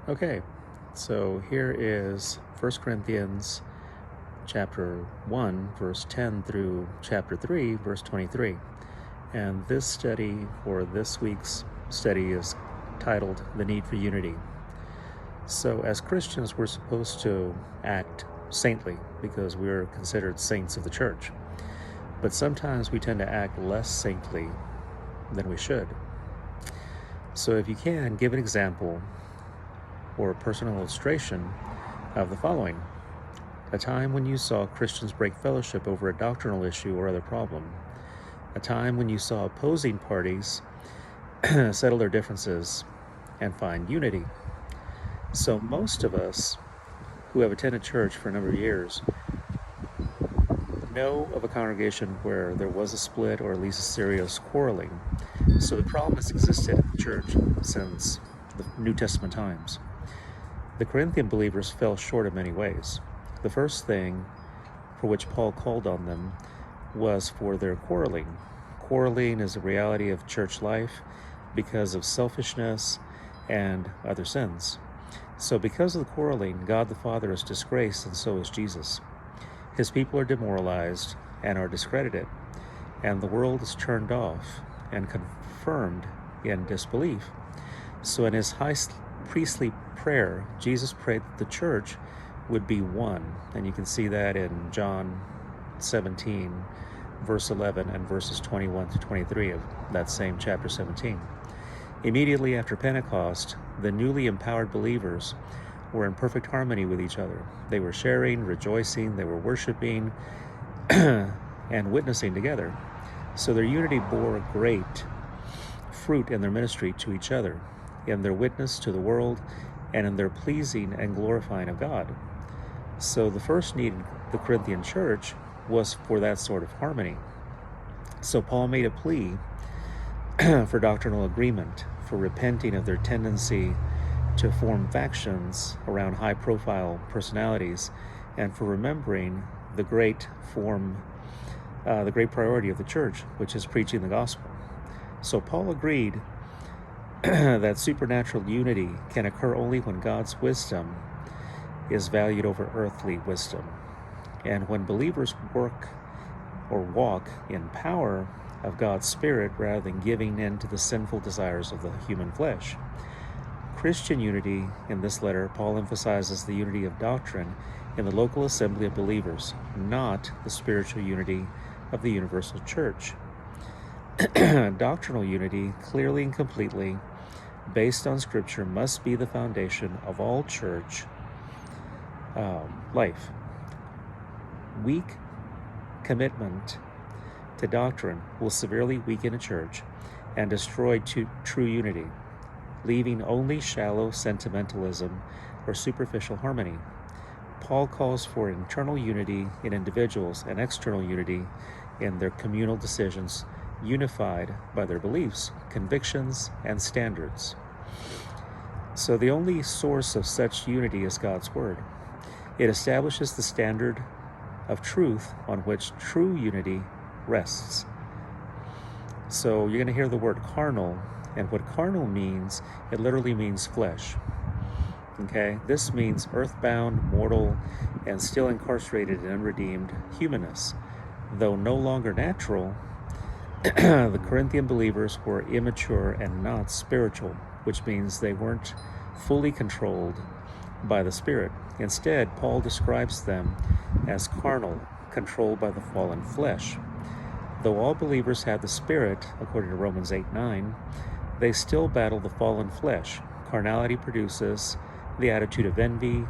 Okay, so here is 1 Corinthians chapter 1, verse 10 through chapter 3, verse 23. And this study, or this week's study, is titled The Need for Unity. So as Christians, we're supposed to act saintly because we're considered saints of the church. But sometimes we tend to act less saintly than we should. So if you can, give an example or a personal illustration of the following. A time when you saw Christians break fellowship over a doctrinal issue or other problem. A time when you saw opposing parties settle their differences and find unity. So most of us who have attended church for a number of years know of a congregation where there was a split or at least a serious quarreling. So the problem has existed in the church since the New Testament times. The Corinthian believers fell short in many ways. The first thing for which Paul called on them was for their quarreling. Quarreling is a reality of church life because of selfishness and other sins. So because of the quarreling, God the Father is disgraced, and so is Jesus. His people are demoralized and are discredited, and the world is turned off and confirmed in disbelief. So in his high priestly prayer, Jesus prayed that the church would be one. And you can see that in John 17, verse 11, and verses 21 to 23 of that same chapter 17. Immediately after Pentecost, the newly empowered believers were in perfect harmony with each other. They were sharing, rejoicing, they were worshiping, and witnessing together. So their unity bore great fruit in their ministry to each other, in their witness to the world, and in their pleasing and glorifying of God. So the first need in the Corinthian church was for that sort of harmony. So Paul made a plea for doctrinal agreement, for repenting of their tendency to form factions around high-profile personalities, and for remembering the great priority of the church, which is preaching the gospel. So Paul agreed that supernatural unity can occur only when God's wisdom is valued over earthly wisdom, and when believers work or walk in power of God's Spirit rather than giving in to the sinful desires of the human flesh. Christian unity in this letter, Paul emphasizes the unity of doctrine in the local assembly of believers, not the spiritual unity of the universal church. Doctrinal unity, clearly and completely based on Scripture, must be the foundation of all church life. Weak commitment to doctrine will severely weaken a church and destroy true unity, leaving only shallow sentimentalism or superficial harmony. Paul calls for internal unity in individuals and external unity in their communal decisions, unified by their beliefs, convictions, and standards. So the only source of such unity is God's Word. It establishes the standard of truth on which true unity rests. So you're going to hear the word carnal, and what carnal means, it literally means flesh. Okay, this means earthbound, mortal, and still incarcerated and unredeemed humanness. Though no longer natural, the Corinthian believers were immature and not spiritual, which means they weren't fully controlled by the Spirit. Instead, Paul describes them as carnal, controlled by the fallen flesh. Though all believers have the Spirit, according to Romans 8:9, they still battle the fallen flesh. Carnality produces the attitude of envy,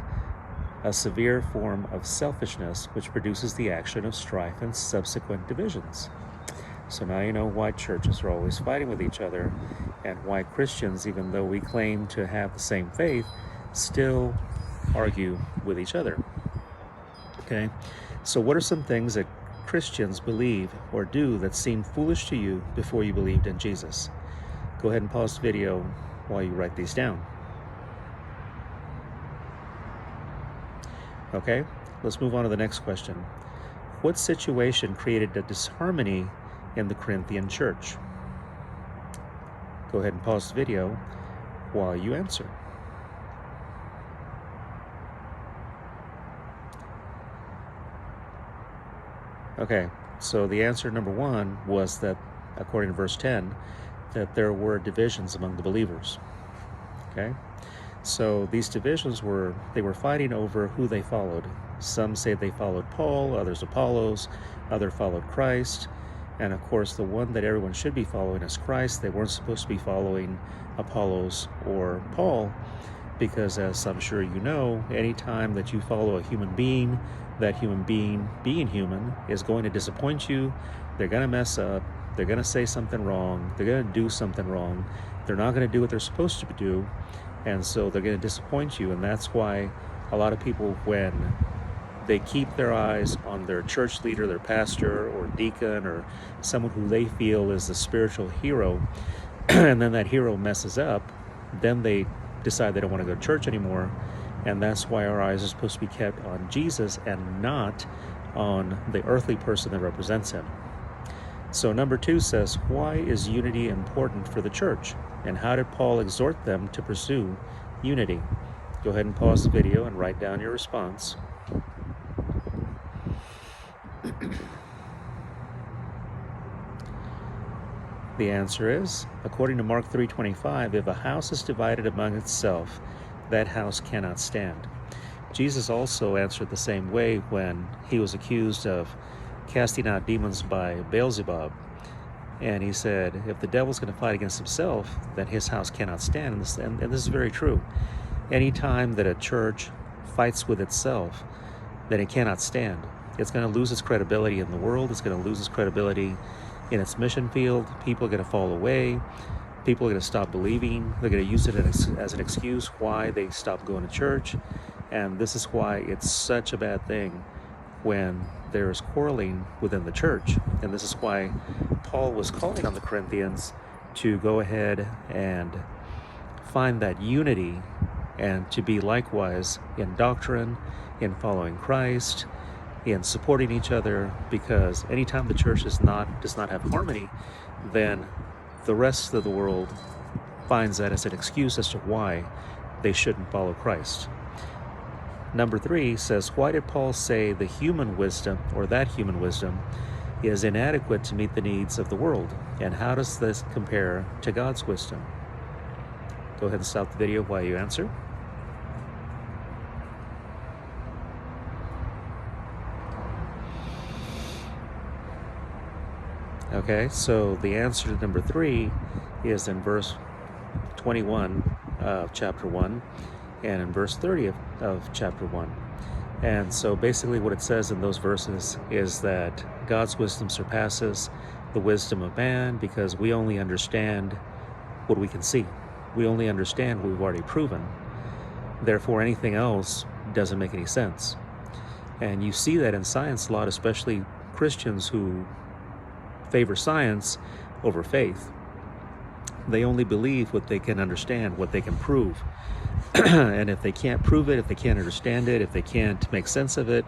a severe form of selfishness, which produces the action of strife and subsequent divisions. So now you know why churches are always fighting with each other, and why Christians, even though we claim to have the same faith, still argue with each other. Okay, so what are some things that Christians believe or do that seemed foolish to you before you believed in Jesus? Go ahead and pause the video while you write these down. Okay, let's move on to the next question. What situation created a disharmony in the Corinthian church? Go ahead and pause the video while you answer. Okay, so the answer number one was that, according to verse 10, that there were divisions among the believers. Okay, so these divisions were fighting over who they followed. Some say they followed Paul, others Apollos, others followed Christ, and of course the one that everyone should be following is Christ. They weren't supposed to be following Apollos or Paul, because as I'm sure you know, anytime that you follow a human being, that human being, being human, is going to disappoint you. They're going to mess up. They're going to say something wrong. They're going to do something wrong. They're not going to do what they're supposed to do. And so they're going to disappoint you. And that's why a lot of people, when they keep their eyes on their church leader, their pastor or deacon, or someone who they feel is the spiritual hero, and then that hero messes up, then they decide they don't want to go to church anymore. And that's why our eyes are supposed to be kept on Jesus and not on the earthly person that represents him. So number 2 says, why is unity important for the church? And how did Paul exhort them to pursue unity? Go ahead and pause the video and write down your response. The answer is, according to Mark 3:25, if a house is divided among itself, that house cannot stand. Jesus also answered the same way when he was accused of casting out demons by Beelzebub. And he said, if the devil's going to fight against himself, then his house cannot stand. And this is very true. Anytime that a church fights with itself, then it cannot stand. It's going to lose its credibility in the world. It's going to lose its credibility in its mission field. People are going to fall away. People are going to stop believing. They're going to use it as an excuse why they stop going to church. And this is why it's such a bad thing when there's quarreling within the church. And this is why Paul was calling on the Corinthians to go ahead and find that unity and to be likewise in doctrine, in following Christ, in supporting each other, because anytime the church does not have harmony, then the rest of the world finds that as an excuse as to why they shouldn't follow Christ. Number 3 says, why did Paul say the human wisdom, or that human wisdom, is inadequate to meet the needs of the world? And how does this compare to God's wisdom? Go ahead and stop the video while you answer. Okay, so the answer to number 3 is in verse 21 of chapter 1 and in verse 30 of chapter 1. And so basically what it says in those verses is that God's wisdom surpasses the wisdom of man, because we only understand what we can see. We only understand what we've already proven. Therefore, anything else doesn't make any sense. And you see that in science a lot, especially Christians who favor science over faith. They only believe what they can understand, what they can prove. And if they can't prove it, if they can't understand it, if they can't make sense of it,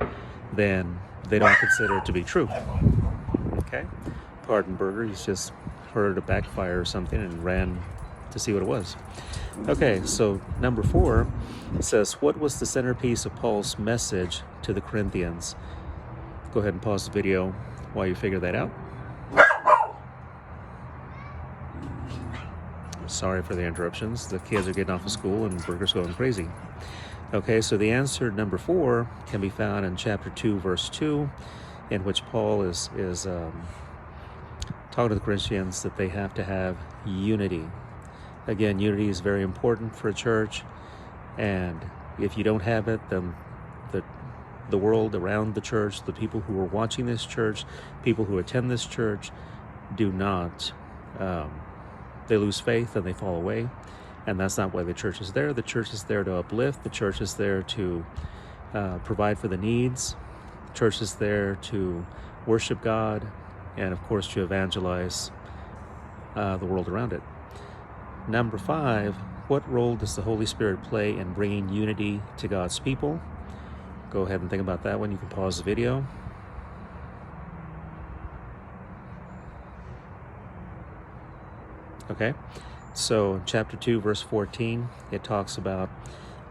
then they don't consider it to be true. Okay? Pardon Burger, he's just heard a backfire or something and ran to see what it was. Okay, so number 4 says, what was the centerpiece of Paul's message to the Corinthians? Go ahead and pause the video while you figure that out. Sorry for the interruptions. The kids are getting off of school and Burger's going crazy. Okay, so the answer number 4 can be found in chapter 2, verse 2, in which Paul is talking to the Corinthians that they have to have unity. Again, unity is very important for a church, and if you don't have it, then the world around the church, the people who are watching this church, people who attend this church, do not. They lose faith and they fall away, and that's not why the church is there. The church is there to uplift. The church is there to provide for the needs. The church is there to worship God and, of course, to evangelize the world around it. Number 5, what role does the Holy Spirit play in bringing unity to God's people? Go ahead and think about that one. You can pause the video. Okay, so chapter 2, verse 14, it talks about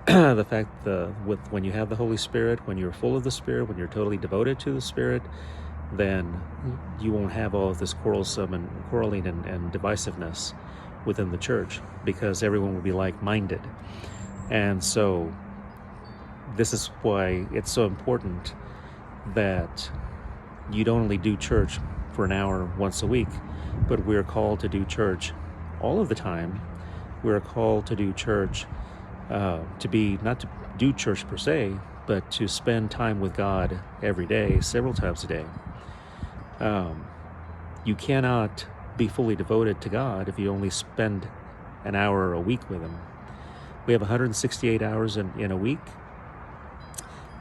the fact that when you have the Holy Spirit, when you're full of the Spirit, when you're totally devoted to the Spirit, then you won't have all of this quarreling and divisiveness within the church, because everyone will be like-minded. And so this is why it's so important that you don't only do church for an hour once a week, but we're called to do church all of the time. We're called to do church, not to do church per se, but to spend time with God every day, several times a day. You cannot be fully devoted to God if you only spend an hour a week with Him. We have 168 hours in a week,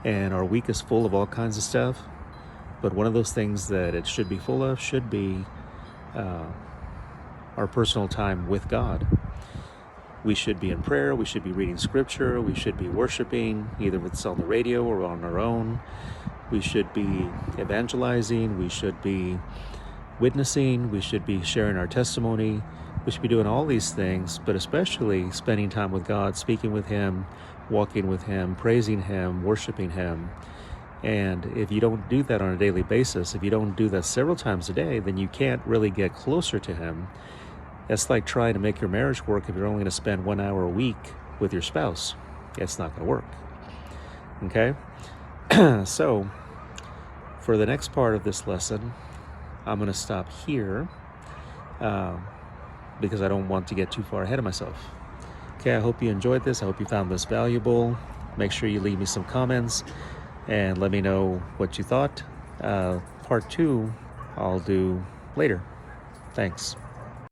and our week is full of all kinds of stuff. But one of those things that it should be full of should be our personal time with God. We should be in prayer, we should be reading scripture, we should be worshiping, either if it's on the radio or on our own. We should be evangelizing, we should be witnessing, we should be sharing our testimony. We should be doing all these things, but especially spending time with God, speaking with Him, walking with Him, praising Him, worshiping Him. And if you don't do that on a daily basis, if you don't do that several times a day, then you can't really get closer to Him. It's like trying to make your marriage work if you're only going to spend 1 hour a week with your spouse. It's not going to work. Okay? So, for the next part of this lesson, I'm going to stop here because I don't want to get too far ahead of myself. Okay, I hope you enjoyed this. I hope you found this valuable. Make sure you leave me some comments and let me know what you thought. Part 2, I'll do later. Thanks.